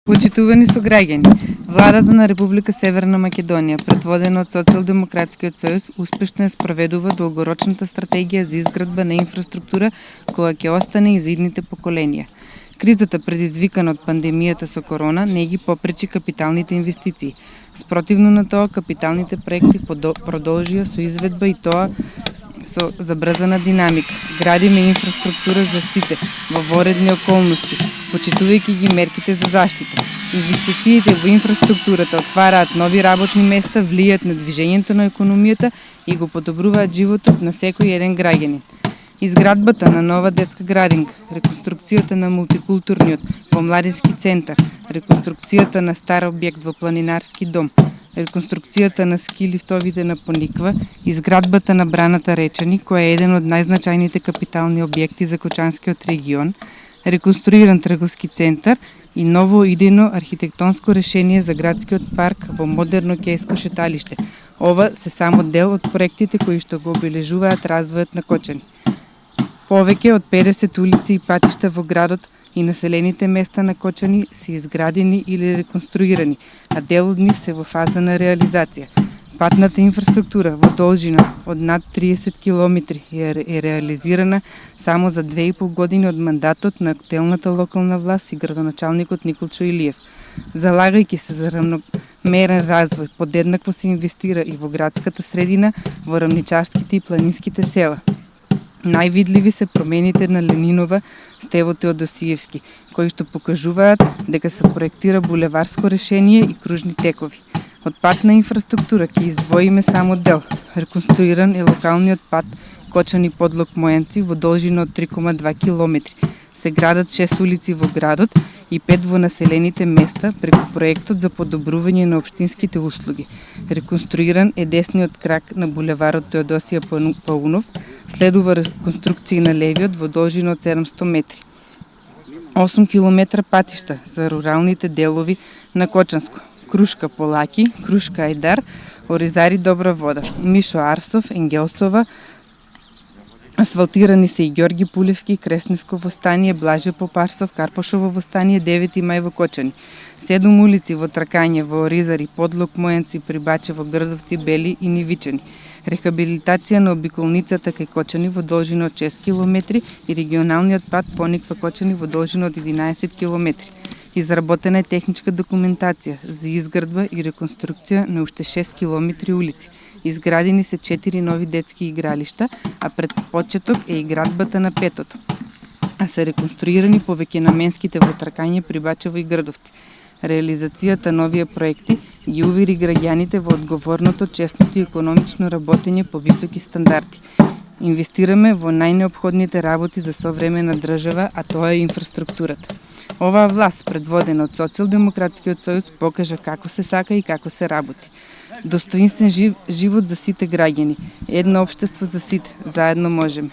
Почитувани сограѓани, владата на Република Северна Македонија, предводена од Социјалдемократскиот сојуз, успешно ја спроведува долгорочната стратегија за изградба на инфраструктура која ќе остане и за идните поколенија. Кризата предизвикана од пандемијата со корона не ги попречи капиталните инвестиции. Спротивно на тоа, капиталните проекти продолжија со изведба и тоа со забрзана динамика. Градиме инфраструктура за сите во воредни околности, почитувајќи ги мерките за заштита. Инвестициите во инфраструктурата отвараат нови работни места, влијаат на движењето на економијата и го подобруваат животот на секој еден граѓанин. Изградбата на нова детска градинка, реконструкцијата на мултикултурниот помладински центар, реконструкцијата на стар објект во планинарски дом, реконструкцијата на ски лифтовите на Пониква, изградбата на браната Речани, која е еден од најзначајните капитални објекти за Кочанскиот регион, реконструиран трговски центар и ново идејно архитектонско решение за градскиот парк во модерно ќејско шеталиште. Ова се само дел од проектите кои што го обележуваат развојот на Кочани. Повеќе од 50 улици и патишта во градот и населените места на Кочани се изградени или реконструирани, а дел од нив се во фаза на реализација. Патната инфраструктура во должина од над 30 километри е реализирана само за 2,5 години од мандатот на актуелната локална власт и градоначалникот Николчо Илиев. Залагајќи се за равномерен развој, подеднакво се инвестира и во градската средина, во рамничарските и планинските села. Највидливи се промените на Ленинова, Стево Теодосиевски, кои што покажуваат дека се проектира булеварско решение и кружни текови. Од патна инфраструктура ќе издвоиме само дел. Реконструиран е локалниот пат Кочани Подлог Мојанци во должина од 3,2 километри. Се градат 6 улици во градот и 5 во населените места преку проектот за подобрување на општинските услуги. Реконструиран е десниот крак на булеварот Теодосија Паунов, следува реконструкција на левиот во должина од 700 метри. 8 километра патишта за руралните делови на Кочанско. Крушка Полаки, Крушка Ајдар, Оризари Добра вода, Мишо Арсов, Енгелсова, асфалтирани се и Ѓорги Пулевски, Креснеско востание, Блаже Попарсов, Карпошово востание, 9 мај во Кочани. 7 улици во Тракање, во Оризари, Подлог Мојанци, Прибачево, Грдовци, Бели и Нивичани. Рехабилитација на обиколницата кај Кочани во должина од 6 километри и регионалниот пат Пониква Кочани во должина од 11 километри. Изработена е техничка документација за изградба и реконструкција на уште 6 километри улици. Изградени се 4 нови детски игралишта, а пред почеток е и градбата на петото. А се реконструирани повеќе наменските во Тракање, Прибачево и Грдовци. Реализацијата на овие проекти ги увери граѓаните во одговорното, честното и економично работење по високи стандарди. Инвестираме во најнеопходните работи за современа држава, а тоа е инфраструктурата. Оваа власт, предводена од Социјалдемократскиот сојуз, покажа како се сака и како се работи. Достоинствен живот за сите граѓани, едно општество за сите, заедно можеме.